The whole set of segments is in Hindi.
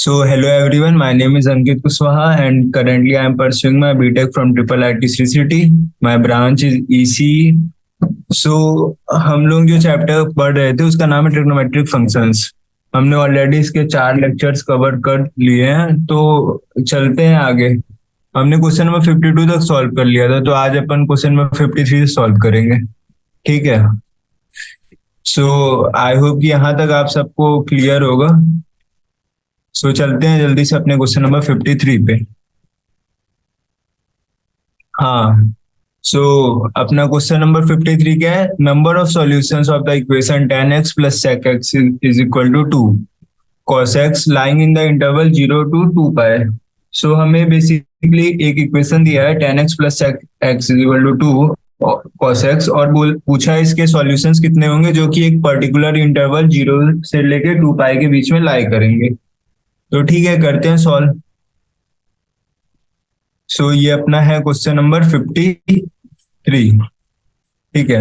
So, hello everyone, my name is Ankit Kuswaha and currently I am pursuing my BTech from Triple IT Sri City. My branch is ECE. हम लोग जो चैप्टर पढ़ रहे थे उसका नाम है ट्रिग्नोमेट्रिक फंक्शंस। हमने ऑलरेडी इसके 4 लेक्चर्स कवर कर लिए हैं, तो चलते हैं आगे। हमने क्वेश्चन नंबर 52 तक सॉल्व कर लिया था, तो आज अपन क्वेश्चन नंबर 53 सॉल्व करेंगे। ठीक है। सो आई होप कि यहाँ तक आप सबको क्लियर होगा। चलते हैं जल्दी से अपने क्वेश्चन नंबर 53 पे। हाँ। अपना क्वेश्चन नंबर 53 क्या है? Number of solutions of the equation tan x plus sec x is equal to 2 cos x lying in the interval 0 to 2 pi. हमें बेसिकली एक इक्वेशन दिया है tan x plus sec x is equal to 2 cos x, और पूछा है इसके सॉल्यूशंस कितने होंगे जो कि एक पर्टिकुलर इंटरवल 0 से लेके 2 पाई के बीच में लाई करेंगे। तो ठीक है, करते हैं सॉल्व। ये अपना है क्वेश्चन नंबर 53। ठीक है।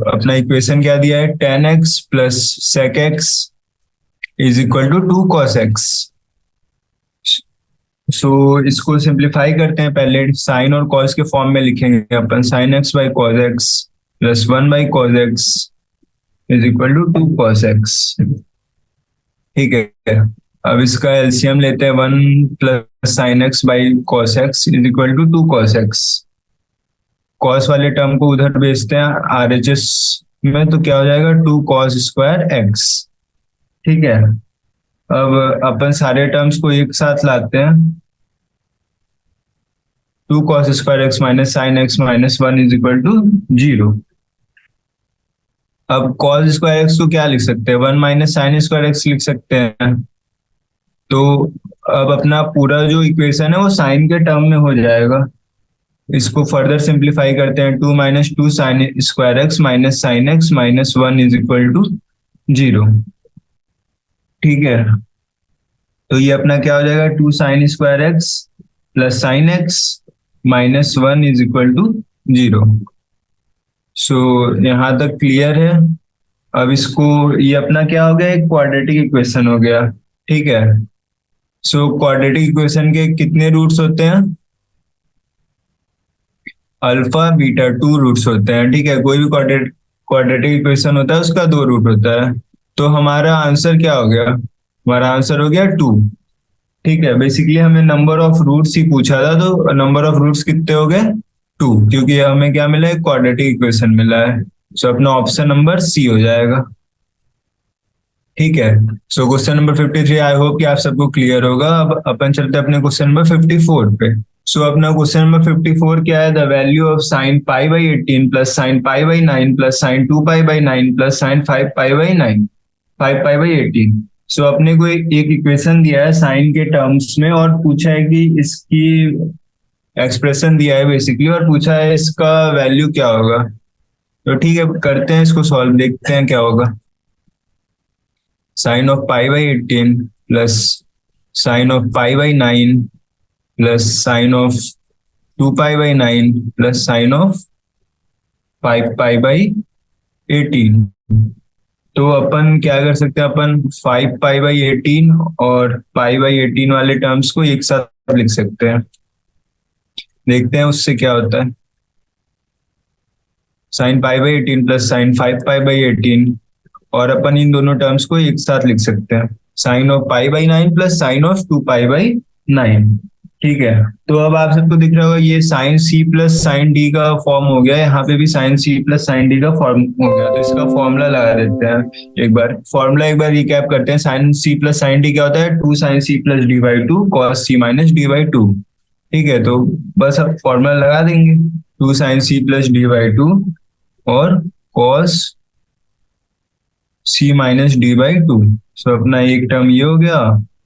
अपना इक्वेशन क्या दिया है? tan x plus sec x is equal to 2 cos x। इसको सिंप्लीफाई करते हैं। पहले साइन और कॉस के फॉर्म में लिखेंगे अपन। Sine x by cos x plus 1 by cos x is equal to 2 cos x। ठीक है। अब इसका एलसीएम लेते हैं। 1 plus sine x by cos x is equal to 2 cos x। Cos वाले टर्म को उधर भेजते हैं आरएचएस में, तो क्या हो जाएगा? 2 cos स्क्वायर x। ठीक है। अब अपन सारे टर्म्स को एक साथ लाते हैं। 2 cos square x minus sine x minus 1 is equal to 0। अब cos स्क्वायर x को क्या लिख सकते हैं? 1 माइनस साइन स्क्वायर x लिख सकते हैं। तो अब अपना पूरा जो इक्वेशन है वो साइन के टर्म में हो जाएगा। इसको फर्दर सिंप्लीफाई करते हैं। 2 minus 2 sine square x minus sine x minus 1 is equal to 0। ठीक है। तो ये अपना क्या हो जाएगा? 2 sine square x plus sine x minus 1 is equal to 0। यहाँ तक क्लियर है। अब इसको, ये अपना क्या हो गया? एक क्वाड्रेटिक इक्वेशन हो गया। ठीक है। क्वाड्रेटिक इक्वेशन के कितने रूट्स होते हैं? अल्फा बीटा 2 रूट्स होते हैं। ठीक है। कोई भी क्वाड्रेटिक इक्वेशन होता है उसका 2 रूट होता है। तो हमारा आंसर क्या हो गया? हमारा आंसर हो गया 2। ठीक है। बेसिकली हमें नंबर ऑफ रूट्स ही पूछा था, तो नंबर ऑफ रूट्स कितने हो गए? 2, क्योंकि हमें क्या मिला है? क्वाड्रेटिक इक्वेशन मिला है। अपना ऑप्शन नंबर सी हो जाएगा। ठीक है। क्वेश्चन नंबर 53 आई होप कि आप सबको क्लियर होगा। अब अपन चलते हैं अपने क्वेश्चन नंबर 54 पे। अपना क्वेश्चन नंबर 54 क्या है? The value of sign pi by 18 plus sign pi by 9 plus sign 2 pi by 9 plus sign 5 pi by 9 5 pi by 18। अपने को एक इक्वेशन दिया है साइन के टर्म्स में, और पूछा है कि इसकी एक्सप्रेशन दिया है बेसिकली, और पूछा है इसका वैल्यू क्या होगा। तो ठीक है, करते हैं इसको सॉल्व, देखते हैं क्या होगा। Sine of pi by 18 plus sine of pi by 9 plus sine of 2 pi by 9 plus sine of 5 pi by 18। तो अपन क्या कर सकते हैं? अपन 5 पाई बाई 18 और पाई बाई 18 वाले टर्म्स को एक साथ लिख सकते हैं। देखते हैं उससे क्या होता है। Sign pi by 18 plus sign 5 pi by 18, और अपन इन दोनों टर्म्स को एक साथ लिख सकते हैं। Sine of pi by 9 plus sine of 2 pi by 9। ठीक है। तो अब आप सबको दिख रहा होगा ये sine C plus sine D का फॉर्म हो गया। यहाँ पे भी sine C plus sine D का फॉर्म हो गया। तो इसका फॉर्मूला लगा देते हैं। एक बार रिकैप करते हैं। Sine C plus sine D क्या होता है? 2 sine C plus D by 2 cos C minus D by 2। ठीक है। तो बस अब फॉर्मूला लगा देंगे। 2 sine C plus D by 2 और cos C minus D by 2। अपना एक टर्म ये हो गया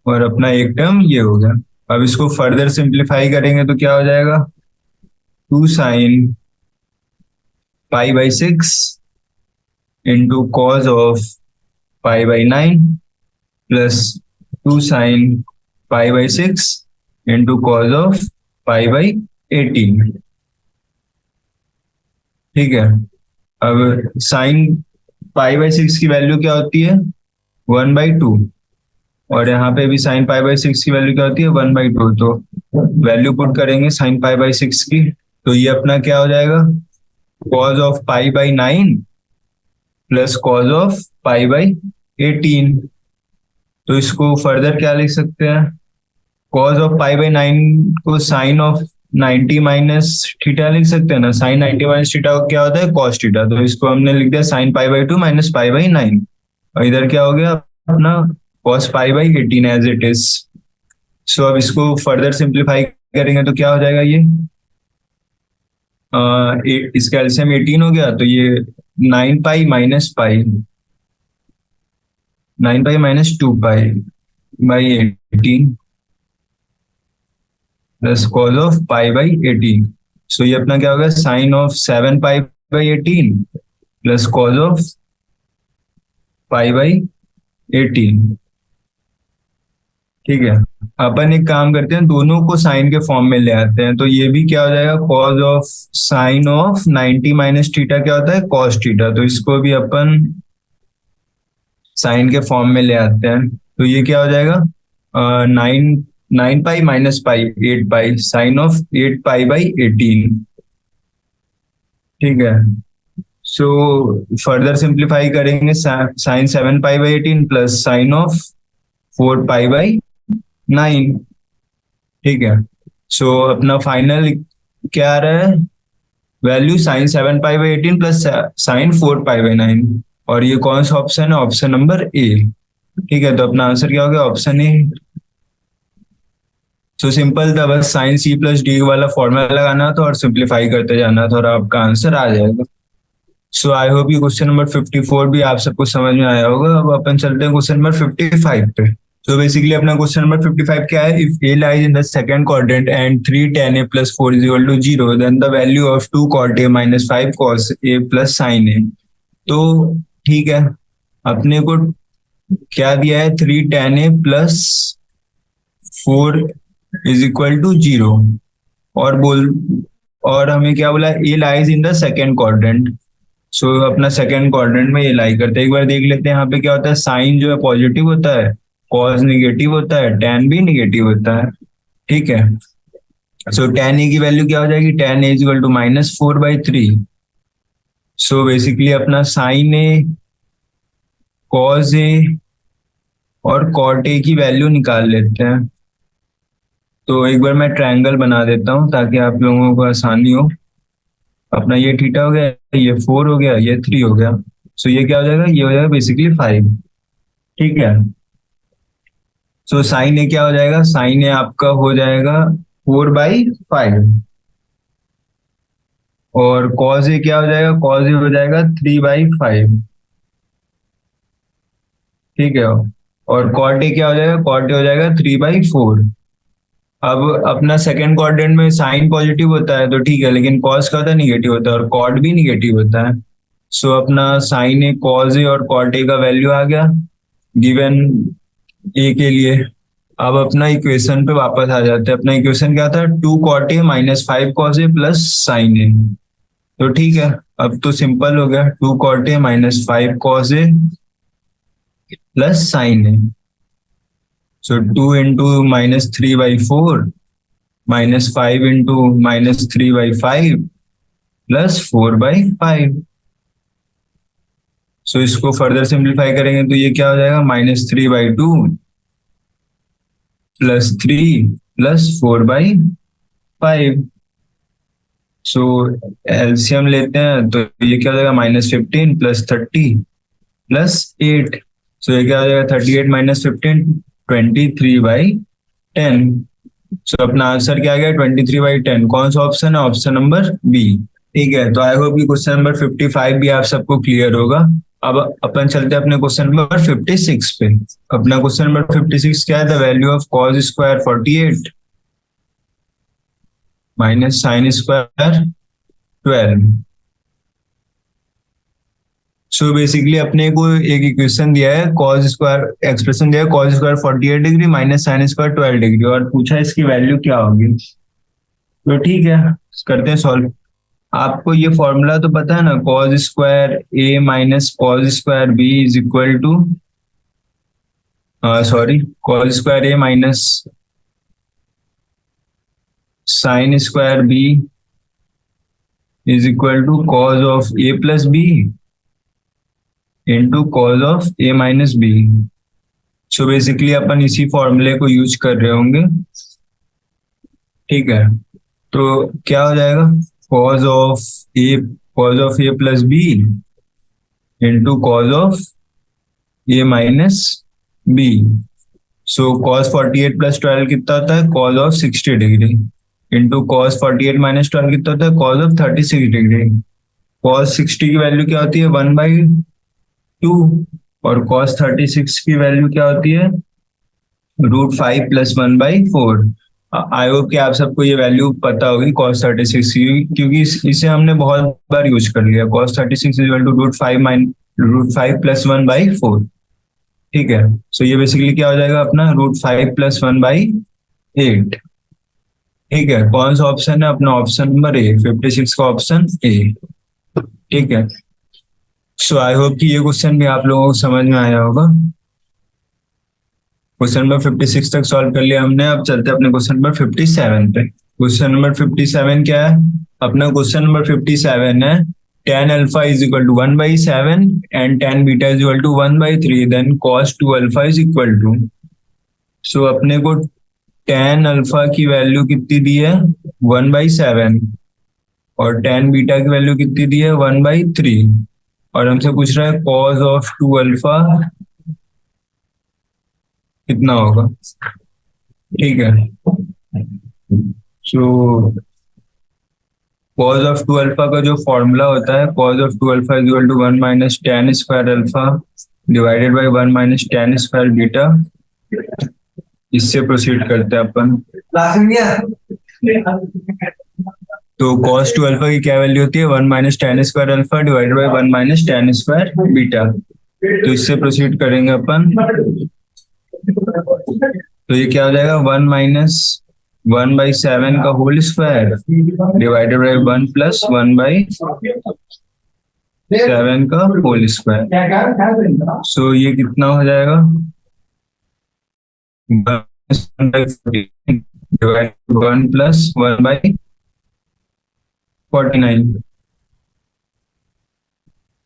और अपना एक टर्म ये हो गया। अब इसको फर्दर सिंप्लीफाई करेंगे तो क्या हो जाएगा? 2 sign pi by 6 into cos of pi by 9 plus 2 sign pi by 6 into cos of pi by 18। ठीक है। अब साइन पाई बाई 6 की वैल्यू क्या होती है? 1/2। और यहाँ पे भी साइन पाई बाई सिक्स की वैल्यू क्या होती है, 1/2। तो वैल्यू पुट करेंगे साइन पाई बाई सिक्स की, तो ये अपना क्या हो जाएगा, cause of pi by 9 plus cos of pi by 18। तो इसको फर्दर क्या लिख सकते हैं, कॉज ऑफ पाई बाई 9 को साइन ऑफ 90 माइनस थीटा लिख सकते हैं ना। साइन 90 माइनस थीटा क्या होता है, कॉस थीटा। तो इसको हमने लिख दिया sine pi by 2 minus pi by 9। और इधर क्या हो गया अपना, cos pi by 18 as it is. So अब इसको फर्दर सिंप्लीफाई करेंगे तो क्या हो जाएगा ये, इसका एलसीएम 18 हो गया, तो ये 9 pi minus pi, 9 pi minus 2 pi by 18 plus cos of pi by 18। So ये अपना क्या होगा, sine of 7 pi by 18 plus cos of pi by 18। ठीक है, अपन एक काम करते हैं, दोनों को साइन के फॉर्म में ले आते हैं। तो ये भी क्या हो जाएगा, cause of sine of 90 minus theta क्या होता है, कॉस थीटा। तो इसको भी अपन साइन के फॉर्म में ले आते हैं। तो ये क्या हो जाएगा, 9 pi minus pi 8 pi sine of 8 pi by 18। ठीक है, सो फर्दर सिंप्लीफाई करेंगे, sine 7 pi by 18 plus sine of 4 pi by 9। ठीक है, सो अपना फाइनल क्या आ रहा है, value sine 7 pi by 18 plus sine 4 pi by 9। और ये कौन सा ऑप्शन है, ऑप्शन नंबर ए। ठीक है, तो अपना आंसर क्या हो गया, ऑप्शन ए। सो सिंपल था, बस साइन सी प्लस डी वाला फॉर्मूला लगाना था और सिंप्लीफाई करते जाना था और आपका आंसर आ जाएगा। सो आई होप ये क्वेश्चन नंबर 54 भी आप सबको समझ में आया होगा। अब अपन चलते हैं क्वेश्चन नंबर 55 पे। तो बेसिकली अपना क्वेश्चन नंबर 55 क्या है, if A lies in the second quadrant and 3 tan a plus 4 is equal to 0, then the value of 2 cot a minus 5 cos a plus sin a। तो ठीक है, अपने को क्या दिया है, 3 tan a plus 4 is equal to 0। और हमें क्या बोला, a lies in the second quadrant. So अपना सेकेंड क्वाड्रेंट में ये लाई करते हैं। एक बार देख लेते हैं यहाँ पे क्या होता है, साइन जो है पॉजिटिव होता है, कॉस निगेटिव होता है, टैन भी निगेटिव होता है। ठीक है, सो टैन ए की वैल्यू क्या हो जाएगी, tan A equal to -4/3। So basically अपना साइन ए, कॉस ए और कॉट ए की वैल्यू निकाल लेते हैं। तो एक बार मैं ट्रायंगल बना देता हूँ ताकि आप लोगों को आसानी हो। अपना ये थीटा हो गया, ये 4 हो गया, ये 3 हो गया। सो ये क्या हो जाएगा, ये हो जाएगा बेसिकली 5। ठीक है, सो साइन ए क्या हो जाएगा, साइन ए आपका हो जाएगा 4/5। और कॉस ए क्या हो जाएगा, कॉस ए हो जाएगा 3/5। ठीक है, और कॉट ए क्या हो जाएगा, कॉट ए हो जाएगा 3/4। अब अपना सेकेंड क्वाड्रेंट में साइन पॉजिटिव होता है तो ठीक है, लेकिन कॉस का होता है निगेटिव होता है और कॉट भी निगेटिव होता है। सो अपना साइन ए, कॉस ए और कॉट ए का वैल्यू आ गया गिवन ए के लिए। अब अपना इक्वेशन पे वापस आ जाते हैं। अपना इक्वेशन क्या था, 2 cot a minus 5 cos a plus sine a. तो ठीक है, अब तो सिंपल हो गया, 2 cot a minus 5 cos a plus sine A. So 2 into -3/4 minus 5 into -3/5 plus 4/5। सो इसको फर्दर सिंप्लीफाई करेंगे तो ये क्या हो जाएगा, -3/2 प्लस 3 प्लस 4/5। सो एलसीएम लेते हैं तो ये क्या हो जाएगा, -15 प्लस 30 प्लस 8। सो ये क्या हो जाएगा, 38 माइनस 15 23/10। सो अपना आंसर क्या आ गया, 23/10। कौन सा ऑप्शन है, ऑप्शन नंबर बी। ठीक है, तो आई होप कि क्वेश्चन नंबर 55 भी आप सबको क्लियर होगा। अब अपन चलते हैं अपने क्वेश्चन नंबर 56 पे। अपना क्वेश्चन नंबर 56 क्या है, the value of cos square 48 minus sine square 12। So basically अपने को एक इक्वेशन दिया है, कॉस स्क्वायर एक्सप्रेशन दिया है, cos square 48 degree minus sine square 12 degree, और पूछा इसकी वैल्यू क्या होगी। तो ठीक है, करते हैं सॉल्व। आपको ये फॉर्मूला तो पता है ना, cos square a minus cos square b is equal to sorry, cos square a minus sine square b is equal to cos of A plus B into cos of A minus B. So basically अपन इसी फॉर्मूले को यूज कर रहे होंगे, ठीक है। तो क्या हो जाएगा, cos of A plus B into cos of A minus B. So cos 48 plus 12 कितना होता है, cos of 60 degree into cos 48 minus 12 कितना होता है, कॉस ऑफ 36 डिग्री। कॉस 60 की वैल्यू क्या होती है, 1/2, और कॉस 36 की वैल्यू क्या होती है, √5 प्लस 1/4। आई होप कि आप सबको ये वैल्यू पता होगी cos 36 की, क्योंकि इसे हमने बहुत बार यूज कर लिया। cos 36 is equal to √5 plus 1/4, ठीक है। सो ये बेसिकली क्या हो जाएगा अपना, √5 प्लस 1/8, ठीक है। कौन सा ऑप्शन है अपना, ऑप्शन नंबर ए, 56 का ऑप्शन ए, ठीक है। सो आई होप कि ये क्वेश्चन भी आप लोगों को समझ में आया होगा। क्वेश्चन नंबर 56 तक सॉल्व कर लिया हमने, अब चलते हैं अपने क्वेश्चन नंबर 57 पे। क्वेश्चन नंबर 57 क्या है अपना, क्वेश्चन नंबर 57 है tan alpha is equal to 1/7 and tan beta is equal to 1/3, then cos 2 alpha is equal to. So अपने को tan अल्फा की वैल्यू कितनी दी है, 1/7, और tan बीटा की वैल्यू कितनी दी है, 1/3, और हमसे पूछ रहा है cos ऑफ 2 अल्फा कितना होगा, ठीक है। सो cos ऑफ 2 अल्फा का जो फॉर्मूला होता है, cos of 2 alpha is equal to 1 minus tan square alpha divided by 1 minus tan square beta. इससे प्रोसीड करते हैं अपन। तो cos 2 अल्फा की क्या वैल्यू होती है, 1 minus tan square alpha divided by 1 minus tan square beta. तो इससे प्रोसीड करेंगे अपन, तो ये क्या हो जाएगा, 1 माइनस 1/7 का whole square divided by 1 plus 1/7 का होल स्क्वायर। सो ये कितना हो जाएगा, 1 प्लस 1/49।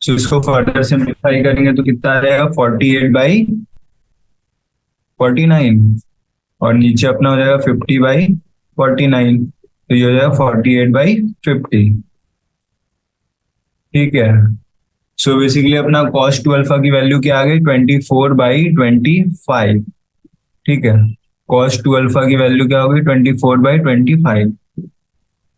सो इसको फर्दर सिंप्लीफाई करेंगे तो कितना आ जाएगा, 48/49, और नीचे अपना हो जाएगा 50/49, तो ये हो जाएगा 48/50, ठीक है। सो बेसिकली अपना cos 2 अल्फा की वैल्यू क्या आ गई, 24/25, ठीक है। cos 2 अल्फा की वैल्यू क्या होगी, 24/25।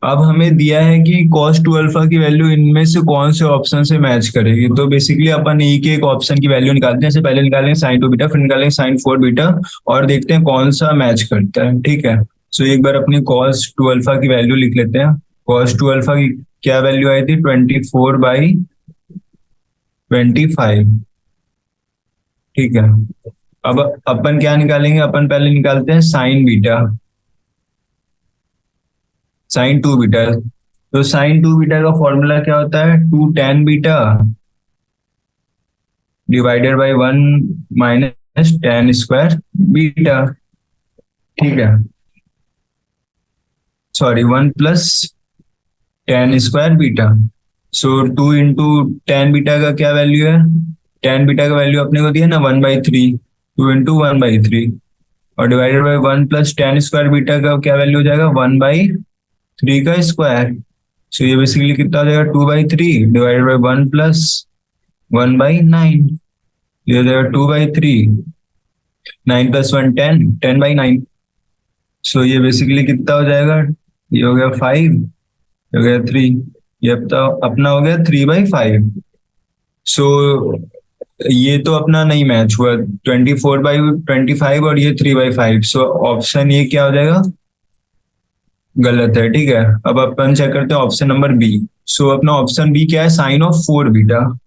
अब हमें दिया है कि cos 2 अल्फा की वैल्यू इनमें से कौन से ऑप्शन से मैच करेगी, तो बेसिकली अपन एक एक ऑप्शन की वैल्यू निकालते हैं। जैसे पहले निकालेंगे sin 2 बीटा, फिर निकालेंगे sin 4 बीटा, और देखते हैं कौन सा मैच करता है, ठीक है। सो एक बार अपनी cos 2 अल्फा की वैल्यू लिख लेते हैं। cos 2 अल्फा की क्या वैल्यू आई थी, 24/25, ठीक है। अब अपन क्या निकालेंगे, अपन पहले निकालते हैं sin बीटा, sin 2 बीटा। तो sin 2 बीटा का फॉर्मूला क्या होता है, 2 tan beta divided by 1 minus tan square beta, ठीक है। Sorry, 1 plus tan square beta. So 2 into tan beta का क्या वैल्यू है, tan बीटा का वैल्यू अपने को दिया ना 1/3, 2 इंटू 1/3, और divided by 1 plus tan square beta का क्या वैल्यू हो जाएगा, 1/3 का स्क्वायर। सो ये बेसिकली कितना हो जाएगा, 2/3 डिवाइडेड बाय 1 प्लस 1/9, ये हो जाएगा 2/3, 9 प्लस 1 10, 10/9। सो ये बेसिकली कितना हो जाएगा, ये हो गया 5, ये हो गया 3, ये अपना हो गया 3/5। सो ये तो अपना नहीं मैच हुआ, 24/25 और ये 3/5। सो ऑप्शन ये क्या हो जाएगा, गलत है, ठीक है। अब अपन चेक करते हैं ऑप्शन नंबर बी। सो अपना ऑप्शन बी क्या है, sine of 4 beta.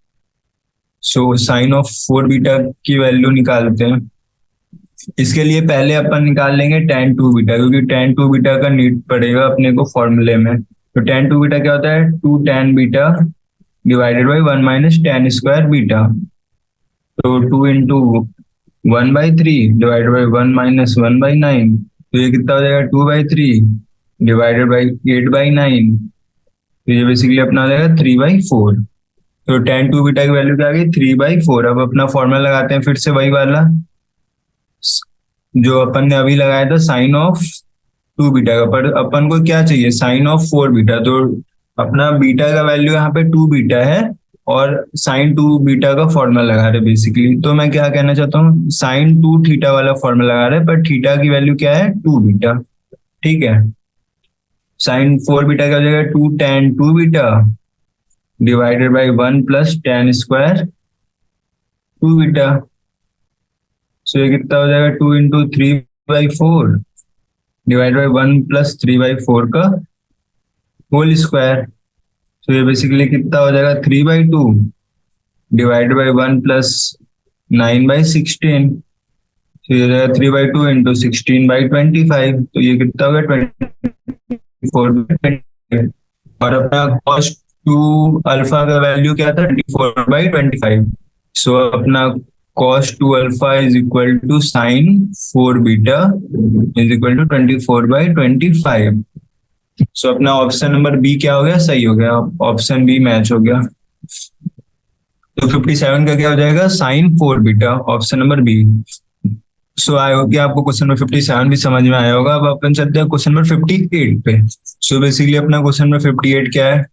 So sine of 4 beta की वैल्यू निकालते हैं। इसके लिए पहले अपन निकाल लेंगे tan 2 बीटा, क्योंकि tan 2 बीटा का नीड पड़ेगा अपने को फॉर्मूले में। तो tan 2 बीटा क्या होता है, 2 tan beta divided by 1 minus tan square beta. तो 2 इंटू 1/3 डिवाइडेड बाई 1 - 1/9, तो ये कितना हो जाएगा 2/3 डिवाइडेड बाई 8/9, तो ये बेसिकली अपना हो जाएगा 3/4। तो tan 2 बीटा की वैल्यू क्या आ गई 3/4। अब अपना फॉर्मूला लगाते हैं फिर से वही वाला जो अपन ने अभी लगाया था साइन ऑफ 2 बीटा का, पर अपन को क्या चाहिए साइन ऑफ 4 बीटा। तो अपना बीटा का वैल्यू यहाँ पे 2 बीटा है और साइन 2 बीटा का फॉर्मूला लगा रहे बेसिकली। तो मैं क्या कहना चाहता हूँ साइन 2 थीटा वाला फॉर्मूला लगा रहे हैं, पर थीटा की वैल्यू क्या है 2 बीटा। ठीक है, साइन 4 बीटा क्या हो जाएगा 2 tan 2 beta divided by 1 plus tan square 2 beta. So ये कितना हो जाएगा 2 इंटू 3/4 डिवाइड बाई 1 प्लस 3/4 का होल स्क्वायर। तो ये बेसिकली कितना हो जाएगा 3/2 डिवाइड बाई 1 प्लस 9/16। तो ये हो जाएगा 3/2 इंटू 16/25, तो ये कितना होगा 24/25। और अपना cos 2 अल्फा का वैल्यू क्या था 24/25। सो अपना cos 2 alpha is equal to sine 4 beta is equal to 24/25। So अपना ऑप्शन नंबर बी क्या हो गया सही हो गया, ऑप्शन बी मैच हो गया। तो 57 का क्या हो जाएगा sine 4 beta, option number B. So I hope कि आपको क्वेश्चन नंबर 57 भी समझ में आया होगा। अब अपन चलते हैं क्वेश्चन नंबर 58 पे। सो बेसिकली अपना क्वेश्चन नंबर 58 क्या है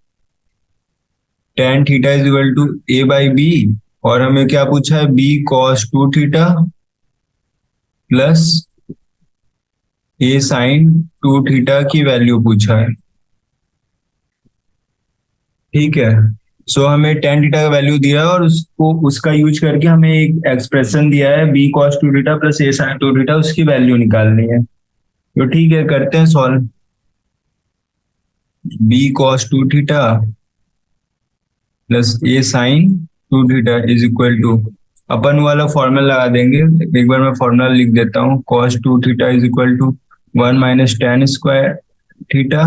tan theta is equal to a by बी, और हमें क्या पूछा है b cos 2 theta plus a sine 2 theta की वैल्यू पूछा है। ठीक है, सो हमें tan थीटा का वैल्यू दिया है और उसको उसका यूज करके हमें एक एक्सप्रेशन दिया है b cos 2 theta plus a sine 2 theta, उसकी वैल्यू निकालनी है। तो ठीक है करते हैं solve. b cos 2 theta plus a sine 2 theta is equal to अपन वाला फॉर्मूला लगा देंगे। एक बार मैं फॉर्मूला लिख देता हूँ cos 2 theta is equal to 1 minus tan square theta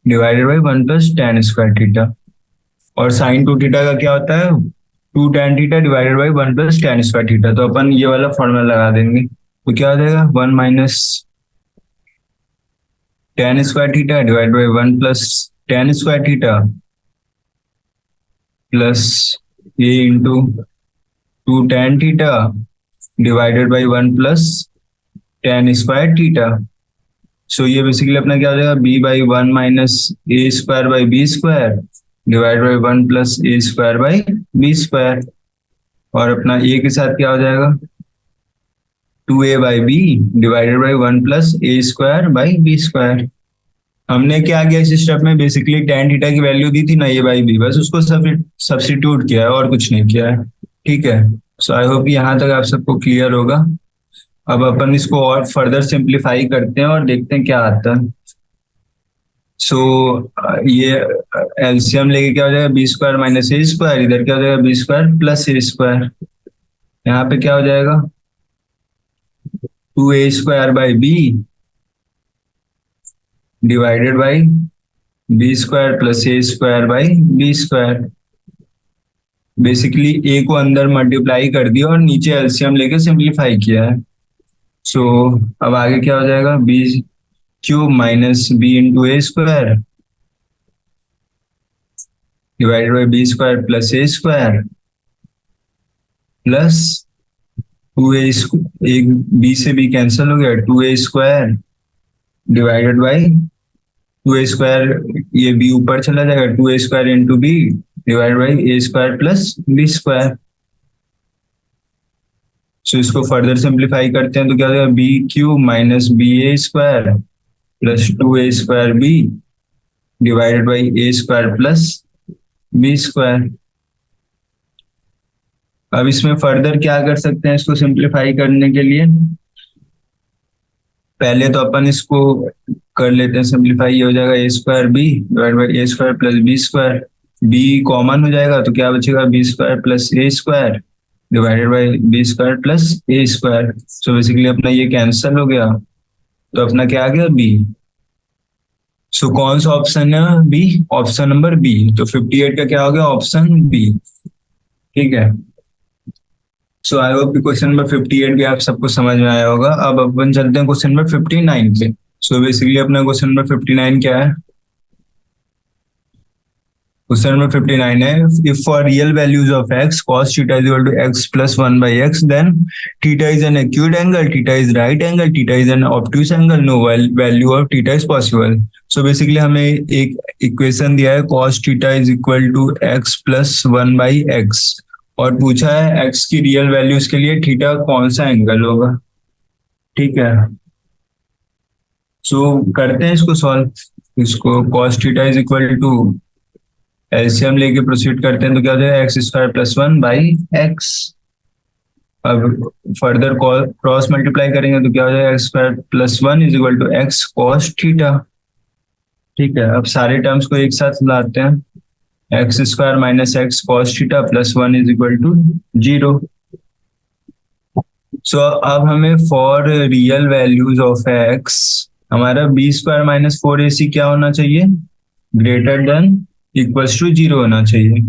divided by 1 plus tan square theta, और साइन 2 थीटा का क्या होता है 2 tan theta divided by 1 plus tan square theta. तो अपन ये वाला फॉर्मूला लगा देंगे, तो क्या हो जाएगा 1 minus tan square theta divided by 1 plus tan square theta plus a into 2 tan theta divided by 1 plus tan square theta. So ये बेसिकली अपना क्या हो जाएगा b by 1 minus a square by B square divide by 1 plus a square by B square, और अपना a के साथ क्या हो जाएगा 2a by b divided by 1 plus a square by B square. हमने क्या किया इस स्टेप में बेसिकली tan थीटा की वैल्यू दी थी ना a बाई बी, बस उसको सब्स्टिट्यूट किया है और कुछ नहीं किया है। ठीक है, सो आई होप यहाँ तक आप सबको क्लियर होगा। अब अपन इसको और फर्दर सिंप्लीफाई करते हैं और देखते हैं क्या आता है। सो ये एलसीएम लेके क्या हो जाएगा b square minus a square, इधर क्या हो जाएगा b square plus a square, यहाँ पे क्या हो जाएगा 2a square by b divided by B square plus a square by B square. Basically a को अंदर मल्टीप्लाई कर दिया और नीचे एलसीएम लेके सिंप्लीफाई किया है। सो अब आगे क्या हो जाएगा b cube minus b into a square divided by B square plus a square plus 2a, एक बी से बी कैंसिल हो गया 2a square divided by 2a square, ये बी ऊपर चला जाएगा 2a square into b divide by A square plus B square. So इसको फर्दर सिंप्लीफाई करते हैं तो क्या हो जाएगा b cube minus b a square plus 2a square b divided by A square plus B square. अब इसमें फर्दर क्या कर सकते हैं इसको सिंप्लीफाई करने के लिए, पहले तो अपन इसको कर लेते हैं सिंप्लीफाई। ये हो जाएगा a square b divide by A square plus B square, b common हो जाएगा तो क्या बचेगा b square plus a square divided by B square plus a square. So basically अपना ये कैंसिल हो गया तो अपना क्या आ गया बी। सो कौन सा ऑप्शन है बी, ऑप्शन नंबर बी। तो 58 का क्या हो गया ऑप्शन बी। ठीक है, सो आई होप कि क्वेश्चन नंबर 58 भी आप सबको समझ में आया होगा। अब अपन चलते हैं क्वेश्चन नंबर 59 पे। सो बेसिकली अपना क्वेश्चन नंबर 59 क्या है? क्वेश्चन नंबर 59 है, if for real values of x cos theta is equal to x plus 1 by x, then theta is an acute angle, theta is right angle, theta is an obtuse angle, no value of theta is possible. So basically हमें एक इक्वेशन दिया है cos theta is equal to x plus 1 by x, और पूछा है x की रियल वैल्यूज के लिए थीटा कौन सा एंगल होगा। ठीक है, सो करते हैं इसको सॉल्व। इसको cos theta is equal to LCM लेके प्रोसीड करते हैं, तो क्या हो जाएगा x square plus 1 by x. अब फर्दर क्रॉस मल्टीप्लाई करेंगे तो क्या हो जाएगा x square plus 1 is equal to x cos theta. ठीक है, अब सारे टर्म्स को एक साथ लाते हैं, x square minus x cos theta plus 1 is equal to 0। So अब हमें for real values of x हमारा बी स्क्वायर माइनस 4ac क्या होना चाहिए? ग्रेटर देन इक्वल्स टू 0 होना चाहिए।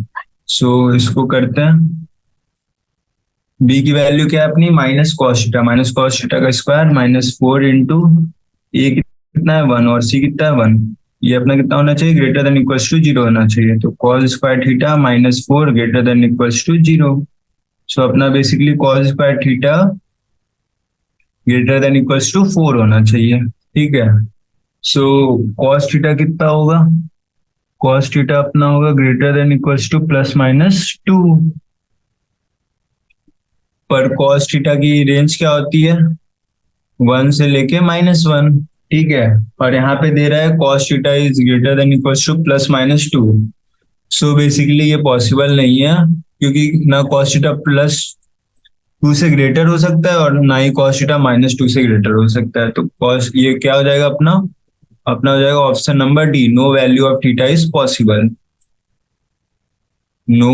सो इसको करते हैं, बी की वैल्यू क्या है अपनी? माइनस कॉस थीटा का स्क्वायर माइनस 4 इंटू ए कितना है 1 और सी कितना है 1। ये अपना कितना होना चाहिए? ग्रेटर देन इक्वल्स टू 0 होना चाहिए। तो cos square theta minus 4 greater than equals to 0। So अपना basically cos square theta greater than equals to 4 होना चाहिए। ठीक है, सो कॉस थीटा कितना होगा? कॉस थीटा अपना होगा greater than equals two plus minus 2। पर कॉस थीटा की रेंज क्या होती है? 1 से लेके -1। ठीक है, और यहाँ पे दे रहा है cos theta is greater than equals two plus minus 2। So basically ये पॉसिबल नहीं है, क्योंकि ना कॉस थीटा प्लस 2 से ग्रेटर हो सकता है और ना ही कॉस थीटा -2 से ग्रेटर हो सकता है। तो कॉस ये क्या हो जाएगा अपना? अपना हो जाएगा option number D, no value of theta is possible. No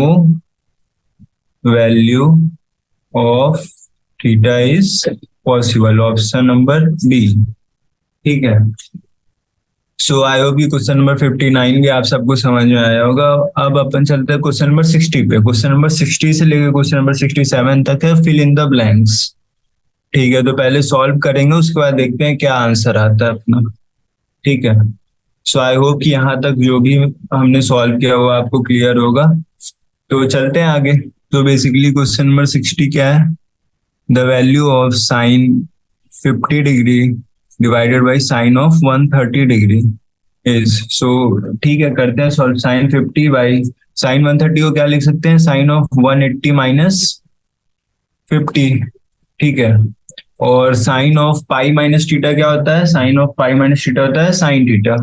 value of theta is possible, option number D. ठीक है, सो आई होप कि क्वेश्चन नंबर 59 भी आप सबको समझ में आया होगा। अब अपन चलते हैं क्वेश्चन नंबर 60 पे। क्वेश्चन नंबर 60 से लेकर क्वेश्चन नंबर 67 तक है फिल इन द ब्लैंक्स। ठीक है, तो पहले सॉल्व करेंगे, उसके बाद देखते हैं क्या आंसर आता है अपना। ठीक है, सो आई होप कि यहाँ तक जो भी हमने सॉल्व किया वो आपको क्लियर होगा। तो चलते हैं आगे। तो बेसिकली क्वेश्चन नंबर 60 क्या है? The value of sine 50 degree divided by sine of 130 degree is. So ठीक है, करते हैं सॉल्व। साइन 50 बाई साइन 130 को क्या लिख सकते हैं? Sine of 180 minus 50। ठीक है, और sine of pi minus theta क्या होता है? Sine of pi minus theta होता है साइन थीटा।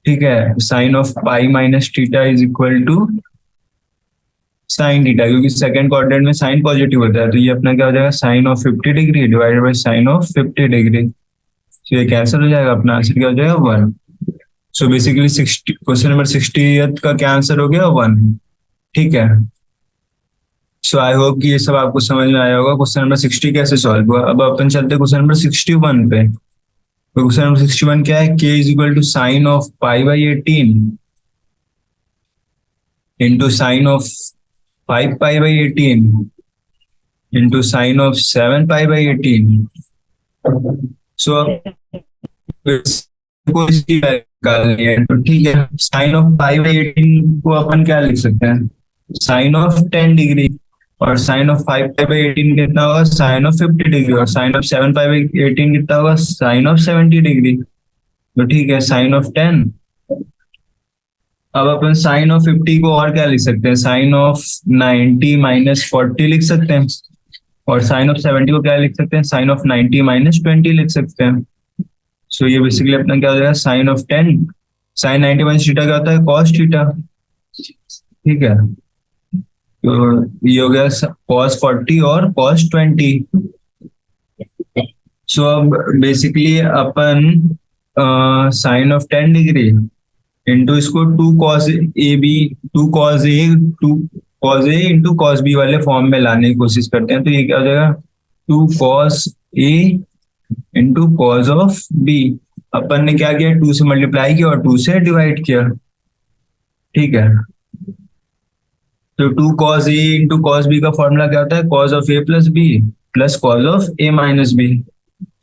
ठीक है, sine of pi minus theta is equal to sine theta, क्योंकि सेकंड क्वाड्रेंट में साइन पॉजिटिव होता है, तो ये अपना क्या हो जाएगा? Sine of 50 degree divided by sine of 50 degree. तो ये कैंसिल हो जाएगा, अपना आंसर क्या हो जाएगा? 1। सो बेसिकली 60 क्वेश्चन नंबर 60 का क्या आंसर हो गया? 1। ठीक है, सो आई होप कि ये सब आपको समझ में आया होगा क्वेश्चन नंबर 60 कैसे सॉल्व हुआ। अब अपन चलते हैं क्वेश्चन नंबर 61 पे। तो क्वेश्चन नंबर 61 क्या है? k is equal to sine of pi by 18 into sine of 5 pi by 18 into sine of 7 pi by 18। So को इसकी वैल्यू निकालनी है, तो ठीक है, साइन ऑफ पाई बाई 18 को अपन क्या लिख सकते हैं? Sine of 10 degree. और साइन ऑफ 5 पाई बाई 18 कितना होगा? Sine of 50 degree. और साइन ऑफ 7 पाई बाई 18 कितना होगा? Sine of 70 degree. तो ठीक है, साइन ऑफ 10। अब अपन साइन ऑफ 50 को और क्या लिख सकते हैं? साइन ऑफ 90 माइनस 40 लिख सकते हैं। और साइन ऑफ 70 को क्या लिख सकते हैं? साइन ऑफ 90 माइनस 20 लिख सकते हैं। सो ये बेसिकली अपना क्या हो जाएगा? Sine of 10 sine 90 minus theta क्या होता है? Cos theta. ठीक है, तो ये हो गया कॉस 40 और कॉस 20। सो अब बेसिकली अपन साइन ऑफ 10 डिग्री इंटू इसको 2 cos A B 2 cos A into cos B वाले फॉर्म में लाने की कोशिश करते हैं। तो ये क्या हो जाएगा? 2 cos A into cos of b. अपन ने क्या किया? 2 से मल्टीप्लाई किया और 2 से डिवाइड किया। ठीक है, तो टू कॉस ए इंटू कॉस बी का फॉर्मूला क्या होता है? Cos of A plus B plus cos of A minus B.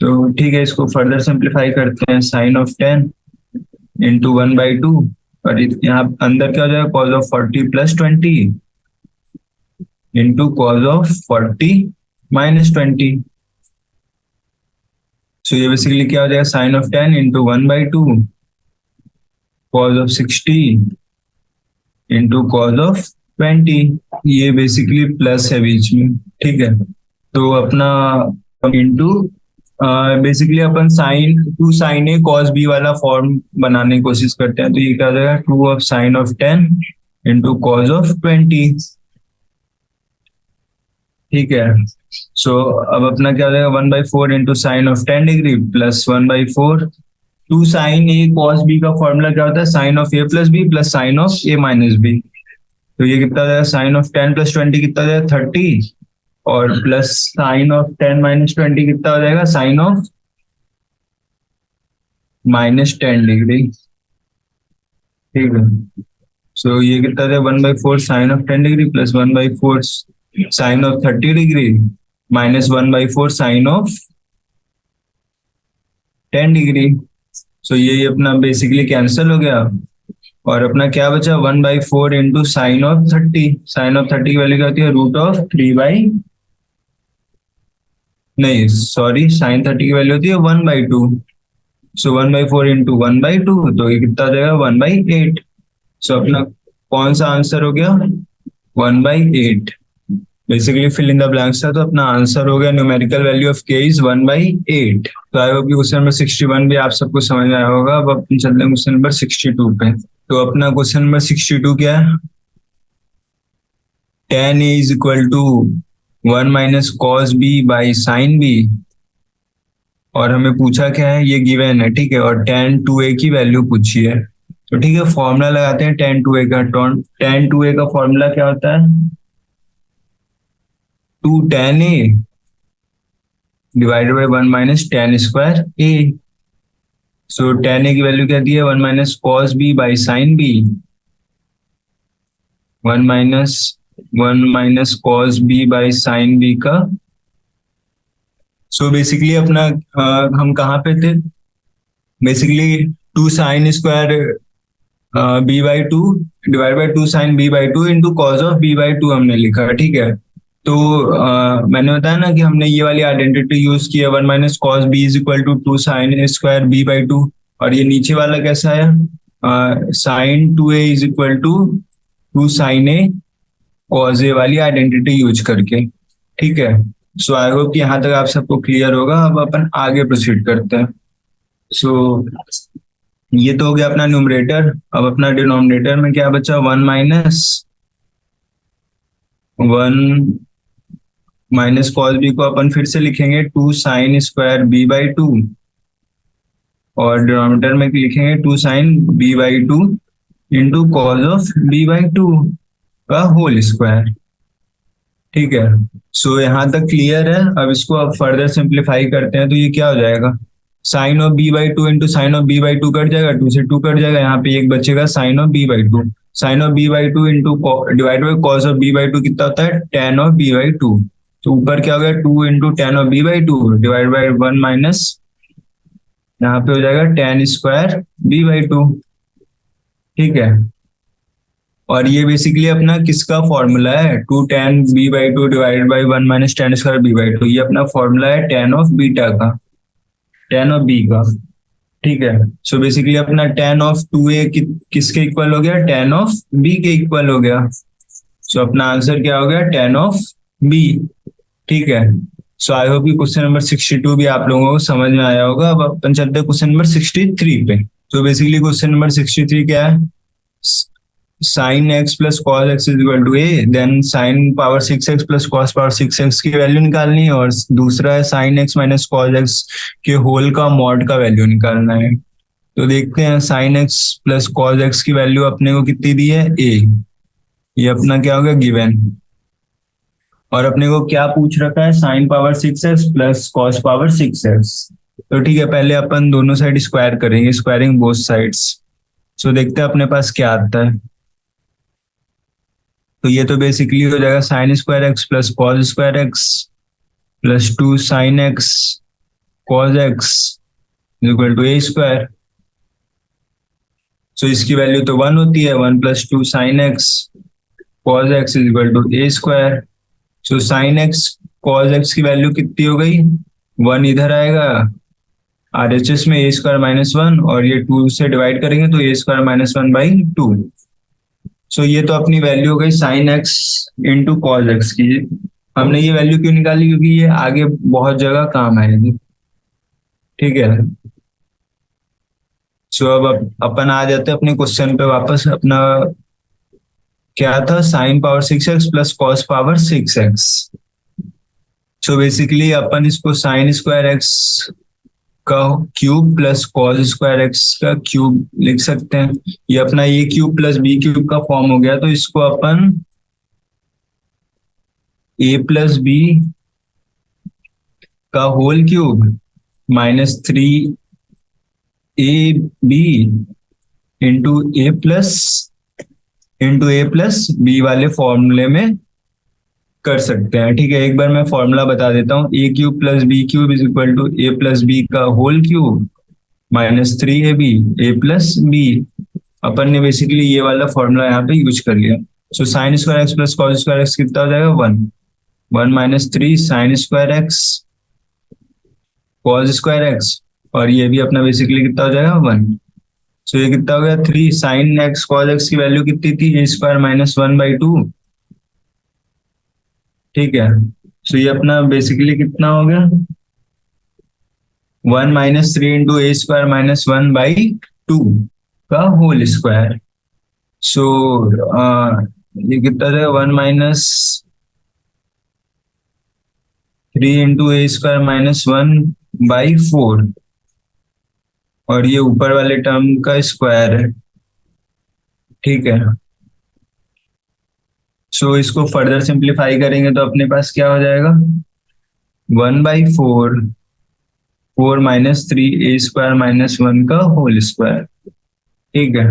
तो ठीक है, इसको फर्दर सिंप्लीफाई करते हैं। साइन ऑफ 10 इंटू 1/2, और यहाँ अंदर क्या हो जाएगा? Cos of 40 plus 20 into cos of 40 minus 20। So ये बेसिकली क्या हो जाएगा? Sine of 10 into 1/2 cos of 60 into cos of 20। ये बेसिकली प्लस है बीच में, ठीक है। तो अपना इंटू बेसिकली अपन sign to sine A cos B वाला फॉर्म बनाने की कोशिश करते हैं। तो ये क्या हो जाएगा? 2 of sine of 10 into cos of 20, ठीक है। सो अब अपना क्या हो जाएगा? 1/4 into sine of 10 degree plus 1/4 two sine A cos B का फॉर्मूला क्या होता है? Sine of A plus B plus sine of A minus B. तो ये कितना हो जाएगा? साइन ऑफ 10 प्लस 20 कितना हो जाएगा? 30, और प्लस साइन ऑफ 10 माइनस 20 कितना हो जाएगा? साइन ऑफ -10 डिग्री, ठीक है। सो ये कितना हो जाएगा? 1/4 sine of 10 degree plus 1/4 sine of 30 degree minus 1/4 sine of 10 degree. So ये अपना बेसिकली कैंसिल हो गया, और अपना क्या बचा? 1/4 into sine of 30। Sine of 30 की वैल्यू क्या होती है? रूट ऑफ 3 बाई, नहीं सॉरी, साइन 30 की वैल्यू होती है 1/2। सो 1/4 इंटू 1/2, तो ये कितना हो जाएगा? 1/8। सो अपना कौन सा आंसर हो गया? 1/8। Basically fill in the blanks था, तो अपना आंसर हो गया numerical value of K is 1/8। तो आई होप क्वेश्चन नंबर 61 भी आप सबको समझ में आया होगा। अब अपन चलते हैं क्वेश्चन नंबर 62 पे। तो अपना क्वेश्चन नंबर 62 क्या है? tan a is equal to 1 minus cos B by sine B, और हमें पूछा क्या है? ये गिवन है, ठीक है, और tan 2a की वैल्यू पूछी है। तो ठीक है, फॉर्मूला लगाते हैं tan 2a का। tan 2a का फॉर्मूला क्या होता है? 2 tan a divided by 1 minus tan square a। So tan a की वैल्यू क्या दी है? 1 minus cos B by sine B, 1 minus cos B by sine B का। सो बेसिकली अपना हम कहाँ पे थे? Basically 2 sine square b/2 divide by 2 sine b/2 into cos of b/2 हमने लिखा, ठीक है। तो मैंने बताया ना कि हमने ये वाली आइडेंटिटी यूज की है, 1 minus cos b is equal to 2 sine square b/2। और ये नीचे वाला कैसा है? Sine 2a is equal to 2 sine A cos a वाली आइडेंटिटी यूज करके, ठीक है। सो आई होप कि यहाँ तक आप सबको क्लियर होगा। अब अपन आगे प्रोसीड करते हैं। सो ये तो हो गया अपना न्यूमरेटर। अब अपना डिनोमिनेटर में क्या बचा? 1 माइनस कॉस बी को अपन फिर से लिखेंगे 2 साइन स्क्वायर b/2, और डिनोमिनेटर में लिखेंगे 2 sine b/2 into cos of b/2 का होल स्क्वायर, ठीक है। सो यहाँ तक क्लियर है। अब इसको अब फर्दर सिंप्लीफाई करते हैं, तो ये क्या हो जाएगा? Sine of b/2 into sine of b/2 cut जाएगा, 2 से 2 कट जाएगा, यहाँ पे एक बचेगा sine of b/2। Sine of b/2 into divide by cos of b/2 कितना होता है? tan of b/2। तो ऊपर क्या हो गया? 2 into tan of b/2 divide by 1 minus, यहाँ पे हो जाएगा tan स्क्वायर b/2, ठीक है। और ये बेसिकली अपना किसका फॉर्मूला है? 2 tan b/2 divided by 1 minus tan square b/2। ये अपना फॉर्मूला है tan ऑफ बीटा का, tan ऑफ b का, ठीक है। सो बेसिकली अपना tan ऑफ 2a किसके इक्वल हो गया? tan ऑफ b के इक्वल हो गया। सो अपना आंसर क्या हो गया? tan ऑफ b, ठीक है। सो आई होप कि क्वेश्चन नंबर 62 भी आप लोगों को समझ में आया होगा। अब अपन चलते हैं क्वेश्चन नंबर 63 पे। तो बेसिकली क्वेश्चन नंबर 63 क्या है? Sine x plus cos x is equal to A, then sine power 6x plus cos power 6x की वैल्यू निकालनी है, और दूसरा है sine x minus cos x के होल का मॉड का वैल्यू निकालना है। तो देखते हैं, sine x plus cos x की वैल्यू अपने को कितनी दी है? ए। ये अपना क्या होगा? गिवन। और अपने को क्या पूछ रखा है? Sign power 6x plus cos power 6x। तो ठीक है, पहले अपन दोनों साइड स्क्वायर करेंगे, स्क्वायरिंग बोथ साइड्स। सो देखते हैं अपने पास क्या आता है। तो ये तो बेसिकली हो जाएगा sine square x plus cos square x plus 2 sine x cos x equal to a square. So इसकी वैल्यू तो 1 होती है, 1 plus 2 sine x cos x is equal to a square. So sine x cos x की वैल्यू कितनी हो गई, 1 इधर आएगा आरएचएस में ए स्क्वायर माइनस 1, और ये 2 से डिवाइड करेंगे तो ए स्क्वायर माइनस 1 बाई 2। सो ये तो अपनी वैल्यू हो गई sine x into cos x की। हमने ये वैल्यू क्यों निकाली, क्योंकि ये आगे बहुत जगह काम आएगी। ठीक है, सो अब अपन आ जाते हैं अपने क्वेश्चन पे वापस। अपना क्या था, sine power 6x plus cos power 6x। So basically अपन इसको साइन स्क्वायर एक्स का cube plus cos square x का क्यूब लिख सकते हैं। ये अपना a cube plus b cube का फॉर्म हो गया, तो इसको अपन ए प्लस बी का whole cube minus 3 a b into a plus b वाले फॉर्मूले में कर सकते हैं। ठीक है, एक बार मैं फॉर्मूला बता देता हूँ। A cube plus b cube is equal to a plus B का whole cube minus 3ab a plus b. अपन ने बेसिकली ये वाला फॉर्मूला यहाँ पे यूज कर लिया। So sine square x plus cos square x कितना हो जाएगा, 1 minus 3 sine square x cos square x, और ये भी अपना बेसिकली कितना हो जाएगा 1। सो ये कितना हो गया 3 साइन एक्स कॉस एक्स की वैल्यू कितनी थी, ए स्क्वायर माइनस 1 बाई 2। ठीक है, सो ये अपना बेसिकली कितना हो गया 1 minus 3 into a square minus 1 by 2 का होल स्क्वायर। सो ये कितना है 1 minus 3 into a square minus 1 by 4, और ये ऊपर वाले टर्म का स्क्वायर है। ठीक है, सो इसको फर्दर सिंप्लीफाई करेंगे तो अपने पास क्या हो जाएगा 1 by 4 minus 3 A square minus 1 का होल स्क्वायर। ठीक है,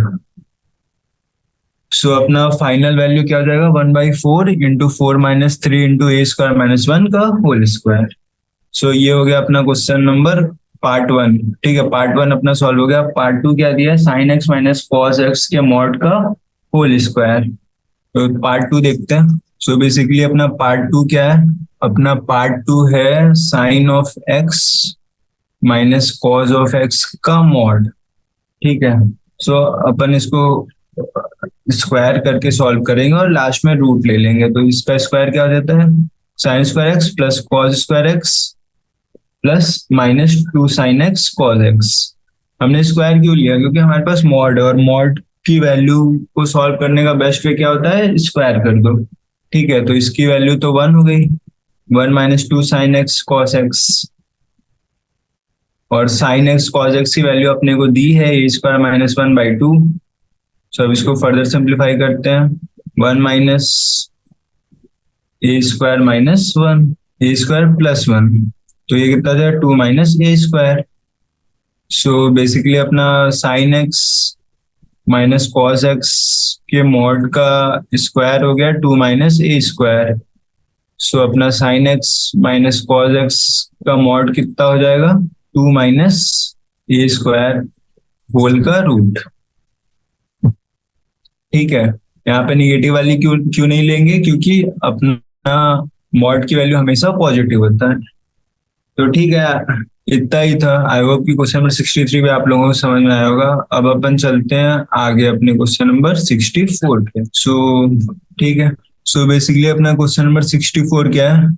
सो अपना फाइनल वैल्यू क्या हो जाएगा 1 by 4 into 4 minus 3 into a square minus 1 का होल स्क्वायर। सो ये हो गया अपना क्वेश्चन नंबर पार्ट 1। ठीक है, पार्ट 1 अपना सॉल्व हो गया। पार्ट 2 क्या दिया है, sine x minus cos x के मॉड का होल स्क्वायर। तो पार्ट 2 देखते हैं। सो बेसिकली अपना पार्ट 2 क्या है, अपना पार्ट 2 है sine of x minus cos of x का मॉड। ठीक है, सो अपन इसको स्क्वायर करके सॉल्व करेंगे और लास्ट में रूट ले लेंगे। तो इसका स्क्वायर क्या हो जाता है, sign square x plus cos square x plus minus 2 sine x cos x. हमने स्क्वायर क्यों लिया, क्योंकि हमारे पास मॉड है, और मॉड की वैल्यू को सॉल्व करने का बेस्ट वे क्या होता है, स्क्वायर कर दो। ठीक है, तो इसकी वैल्यू तो 1 हो गई, 1 minus 2 sine x cos x, और साइन एक्स कॉस एक्स की वैल्यू अपने को दी है ए स्क्वायर माइनस 1 बाई 2। सो अब इसको फर्दर सिंप्लीफाई करते हैं, 1 minus a square minus 1 A square plus 1, तो ये कितना था 2 minus a square. So basically अपना sign x minus cos x के मॉड का स्क्वायर हो गया 2 माइनस ए स्क्वायर। सो अपना sign x minus cos x का मॉड कितना हो जाएगा 2 माइनस ए स्क्वायर होल का रूट। ठीक है, यहाँ पे निगेटिव वाली क्यों क्यों नहीं लेंगे, क्योंकि अपना मॉड की वैल्यू हमेशा पॉजिटिव होता है। तो ठीक है, इतना ही था। आई होप कि क्वेश्चन नंबर 63 पे आप लोगों को समझ में आया होगा। अब अपन चलते हैं आगे अपने क्वेश्चन नंबर 64 पे। सो ठीक है, सो बेसिकली अपना क्वेश्चन नंबर 64 क्या है,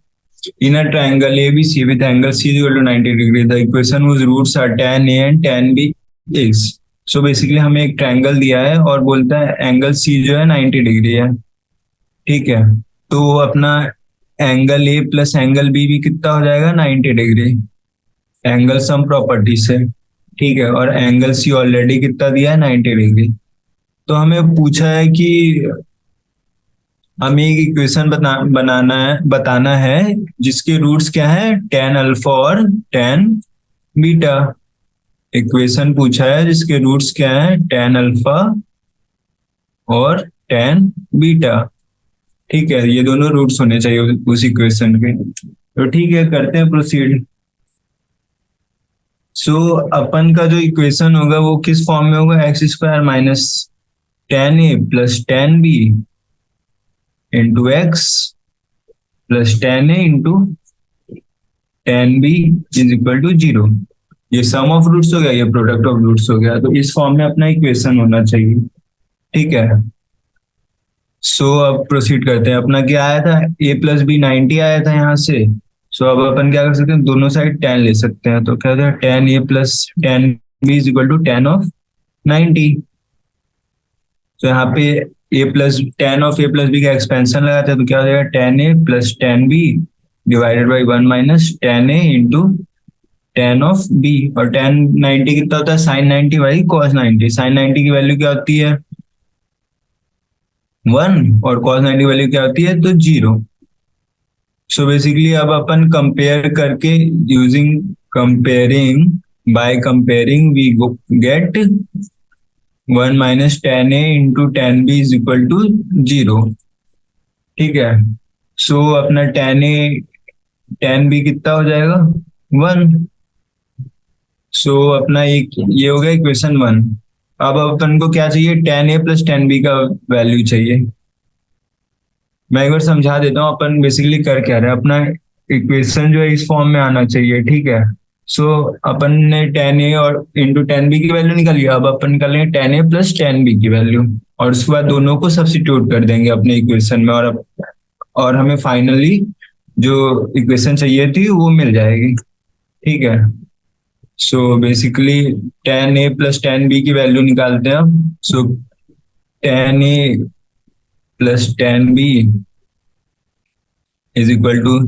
in a triangle ABC with angle C equal to 90 degree the equation whose roots are tan A and tan B is। So basically हमें एक ट्रायंगल दिया है और बोलता है एंगल C जो है 90 डिग्री है। ठीक है, तो अपना angle A plus angle B भी कितना हो जाएगा 90 डिग्री, एंगल सम प्रॉपर्टी से। ठीक है, और एंगल C ऑलरेडी कितना दिया है 90 डिग्री। तो हमें पूछा है कि हमें एक इक्वेशन बताना है जिसके रूट्स क्या है tan अल्फा और tan बीटा। इक्वेशन पूछा है जिसके रूट्स क्या है tan अल्फा और tan बीटा। ठीक है, ये दोनों रूट्स होने चाहिए उस इक्वेशन के। तो ठीक है, करते हैं प्रोसीड। सो अपन का जो इक्वेशन होगा वो किस फॉर्म में होगा, x square minus 10a plus 10b into x plus 10a into 10b is equal to 0। ये सम ऑफ रूट्स हो गया, ये प्रोडक्ट ऑफ रूट्स हो गया, तो इस फॉर्म में अपना इक्वेशन होना चाहिए। ठीक है, सो अब प्रोसीड करते हैं। अपना क्या आया था, a प्लस बी 90 आया था यहाँ से। सो अब अपन क्या कर सकते हैं, दोनों साइड 10 ले सकते हैं। तो क्या होता है, 10a plus 10b is equal to 10 of 90। तो यहाँ पे a plus 10 of a plus B का एक्सपेंशन लगाते हैं, तो क्या हो जाएगा 10a plus 10b divided by 1 minus 10a into 10 of b। और 10 90 कितना होता है, साइन 90 बाई कॉस 90। साइन 90 की वैल्यू क्या होती है 1, और कॉस 90 वैल्यू क्या होती है, तो 0। सो बेसिकली अब अपन कंपेयर करके, using comparing, by comparing we get 1 minus 10a into 10b is equal to 0। ठीक है, सो अपना 10a 10b कितना हो जाएगा 1। सो अपना एक ये हो गया इक्वेशन 1। अब अपन को क्या चाहिए, 10a प्लस 10b का वैल्यू चाहिए। मैं एक बार समझा देता हूँ अपन बेसिकली कर क्या रहे हैं। अपना इक्वेशन जो है इस फॉर्म में आना चाहिए। ठीक है, सो अपन ने 10a और इंटू 10b की वैल्यू निकाली। अब अपन निकालेंगे 10a प्लस 10b की वैल्यू, और उसके बाद दोनों को सब्स्टिट्यूट कर देंगे अपने इक्वेशन में, और हमें फाइनली जो इक्वेशन चाहिए थी वो मिल जाएगी। ठीक है, so basically 10a plus 10b की वैल्यू निकालते हैं अब। So 10a plus 10b is equal to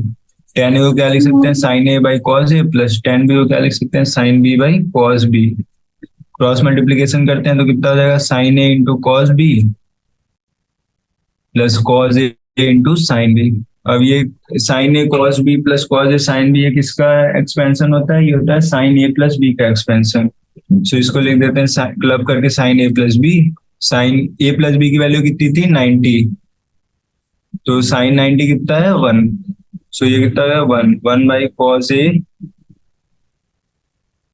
10a को क्या लिख सकते हैं, sine a by cos a, plus 10b को क्या लिख सकते हैं, sine b by cos b। Cross multiplication करते हैं तो कितना हो जाएगा, sine a into cos b plus cos a into sine b। अब ये sine a cos b plus cos a sine b, ये किसका एक्सपेंशन होता है, ये होता है साइन a प्लस b का एक्सपेंशन। सो इसको लिख देते हैं क्लब करके sine a plus b। Sine a plus b की वैल्यू कितनी थी 90, तो साइन 90 कितना है 1। सो ये कितना है 1 by cos A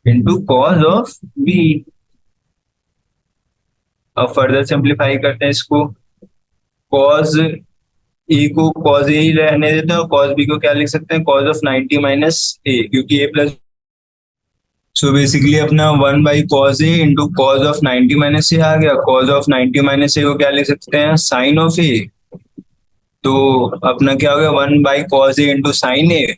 into cos of B. अब फर्दर सिंप्लीफाई करते हैं इसको। कॉस ए को कॉस ए ही रहने देते हैं, और कॉस बी को क्या लिख सकते हैं, कॉस ऑफ 90 माइनस ए, क्योंकि ए प्लस। सो बेसिकली अपना 1 by cos A into cos of 90 minus a आ गया। कॉस ऑफ 90 माइनस ए को क्या लिख सकते हैं, साइन ऑफ ए। तो अपना क्या हो गया 1 by cos A into sine a.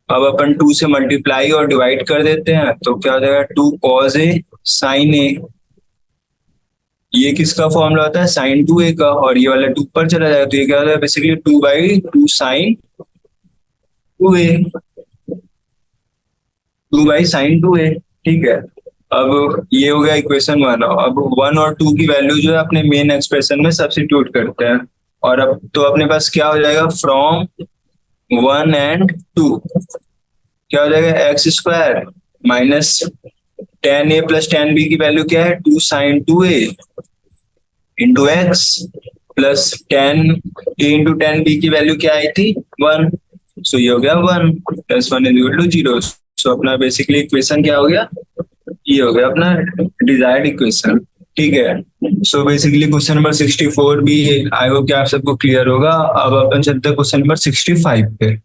अब अपन 2 से मल्टीप्लाई और डिवाइड कर देते हैं, तो क्या हो जाएगा 2 कॉस ए साइन ए। ये किसका फॉर्मूला होता है, साइन 2a का, और ये वाला 2 पर चला जाएगा, तो ये क्या होता है basically 2 by 2 sine 2a, 2 by sine 2a। ठीक है, अब ये हो गया इक्वेशन 1। अब 1 और 2 की वैल्यू जो है अपने मेन एक्सप्रेशन में सब्स्टिट्यूट करते हैं, और अब तो अपने पास क्या हो जाएगा, फ्रॉम 1 एंड 2 क्या हो जाएगा, x square minus 10a plus 10b की वैल्यू क्या है, 2 sine 2a into x plus 10a into 10b की वैल्यू क्या आई थी 1। सो ये हो गया 1 plus 1 is equal to 0। So अपना बेसिकली इक्वेशन क्या हो गया, ये हो गया अपना डिजायर्ड इक्वेशन। ठीक है, सो बेसिकली क्वेश्चन नंबर 64 भी आई होप कि आप सबको क्लियर होगा। अब अपन चलते हैं क्वेश्चन नंबर 65 पे।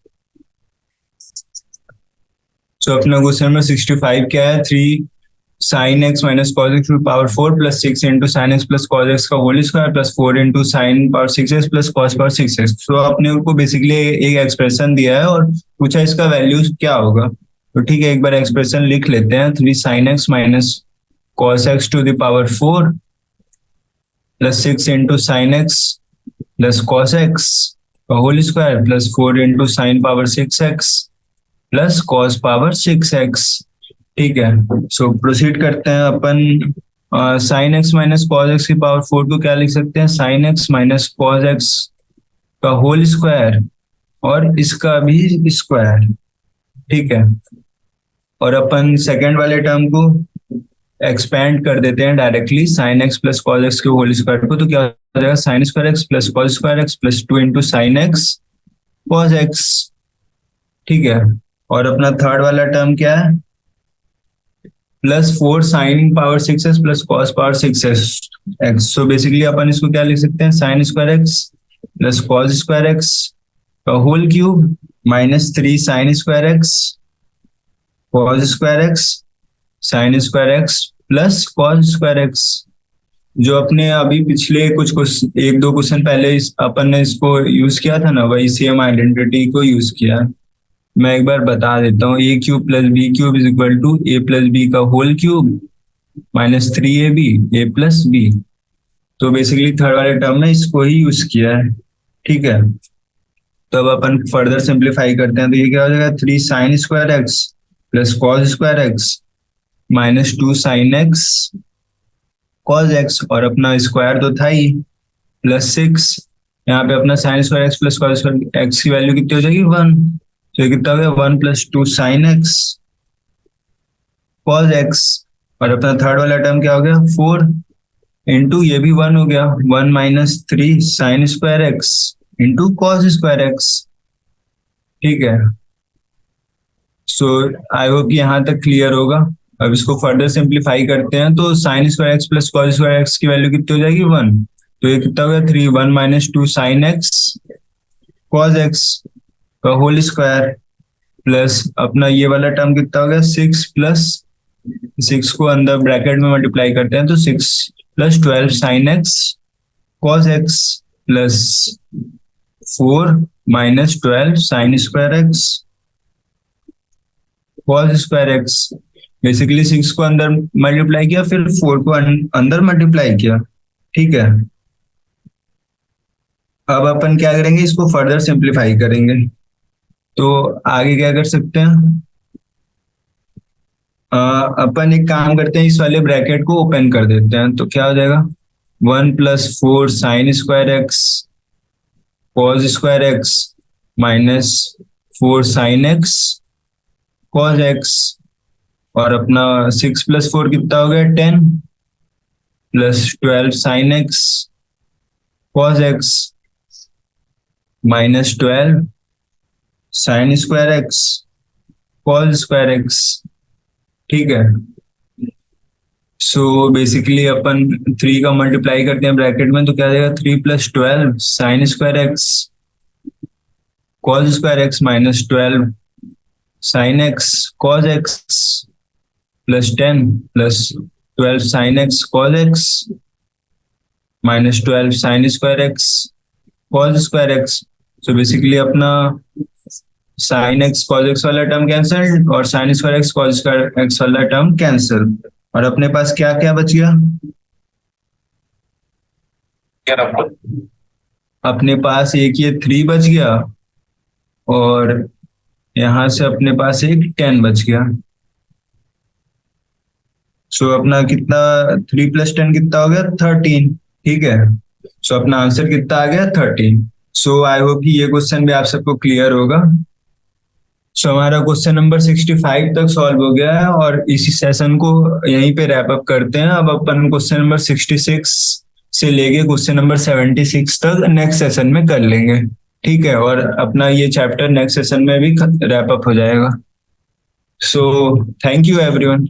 सो अपना क्वेश्चन नंबर 65 क्या है, 3 sine x minus cos x power 4 plus 6 into sine x plus cos x का whole square plus 4 into sine power 6x plus cos power 6x। तो अपने को बेसिकली एक एक्सप्रेशन दिया है और पूछा इसका वैल्यू क्या होगा। तो ठीक है, एक बार एक्सप्रेशन लिख लेते हैं। 3 sine x minus cos x to the power 4 plus 6 into sine x plus cos x का whole square plus 4 into sine power 6x plus cos power 6x। ठीक है, सो प्रोसीड करते हैं अपन। Sine x minus cos x की पावर 4 को क्या लिख सकते हैं, sine x minus cos x का होल स्क्वायर और इसका भी स्क्वायर। ठीक है, और अपन सेकंड वाले टर्म को एक्सपेंड कर देते हैं directly sign x plus cos x के होल स्क्वायर को, तो क्या हो जाएगा sine square x plus cos square x plus 2 into sine x cos x. ठीक है, और अपना थर्ड वाला टर्म क्या है, +4 sine power 6s plus cos power 6s x. So basically अपन इसको क्या लिख सकते हैं, sine square x plus cos square x का whole cube -3 sine square x cos square x sine square x plus cos square x. जो अपने अभी पिछले कुछ एक दो क्वेश्चन पहले अपन ने इसको यूज किया था ना, वही सेम आइडेंटिटी को यूज किया। मैं एक बार बता देता हूँ, a cube plus b cube is equal to a plus B का whole cube -3ab a plus b. तो बेसिकली थर्ड वाले टर्म में इसको ही यूज किया है। ठीक है, तो अब अपन फर्दर सिंप्लीफाई करते हैं, तो ये क्या हो जाएगा 3 sine square x plus cos square x -2 sine x cos x, और अपना स्क्वायर तो था ही +6। यहाँ पे अपना sign square x plus cos square x की वैल्यू कितनी हो जाएगी 1, तो कितना हो गया 1 + 2 साइन एक्स कॉस एक्स, और अपना थर्ड वाला टर्म क्या हो गया 4 इंटू ये भी 1 हो गया 1 - 3 sine square x into cos square x. ठीक है, सो आई होप यहाँ तक क्लियर होगा। अब इसको फर्दर सिंप्लीफाई करते हैं, तो sign square x plus cos square x की वैल्यू कितनी हो जाएगी 1, तो ये कितना हो गया 3 1 - 2 साइन एक्स कॉस एक्स का होल स्क्वायर प्लस अपना ये वाला टर्म कितना हो गया 6 प्लस 6 को अंदर ब्रैकेट में मल्टीप्लाई करते हैं, तो 6 + 12 sign x cos x plus 4 - 12 sign square x cos square x. Basically 6 को अंदर मल्टीप्लाई किया, फिर 4 को अंदर मल्टीप्लाई किया। ठीक है, अब अपन क्या करेंगे, इसको फर्दर सिंप्लीफाई करेंगे। तो आगे क्या कर सकते हैं, अपन एक काम करते हैं, इस वाले ब्रैकेट को ओपन कर देते हैं, तो क्या हो जाएगा 1 + 4 sign square x cos square x -4 sign x cos x, और अपना 6 + 4 कितना हो गया 10 plus 12 sign x cos x -12 sign square x cos square x. ठीक है, सो बेसिकली अपन 3 का मल्टीप्लाई करते हैं ब्रैकेट में, तो क्या आ जाएगा 3 + 12 sign square x cos square x -12 sign x cos x plus 10 + 12 sign x cos x -12 sign square x cos square x. So basically अपना साइन एक्स कॉस एक्स वाला टर्म कैंसिल और sign square x cos square x वाला टर्म कैंसिल, और अपने पास क्या क्या बच गया, अपने पास एक ये 3 बच गया, और यहां से अपने पास एक 10 बच गया। सो अपना कितना 3 + 10 कितना हो गया 13। ठीक है, सो अपना आंसर कितना आ गया 13। सो आई होप कि ये क्वेश्चन भी आप सबको क्लियर होगा। सो हमारा क्वेश्चन नंबर 65 तक सॉल्व हो गया है, और इसी सेशन को यहीं पे रैप अप करते हैं। अब अपन क्वेश्चन नंबर 66 से लेके क्वेश्चन नंबर 76 तक नेक्स्ट सेशन में कर लेंगे। ठीक है, और अपना ये चैप्टर नेक्स्ट सेशन में भी रैप अप हो जाएगा। So thank you everyone.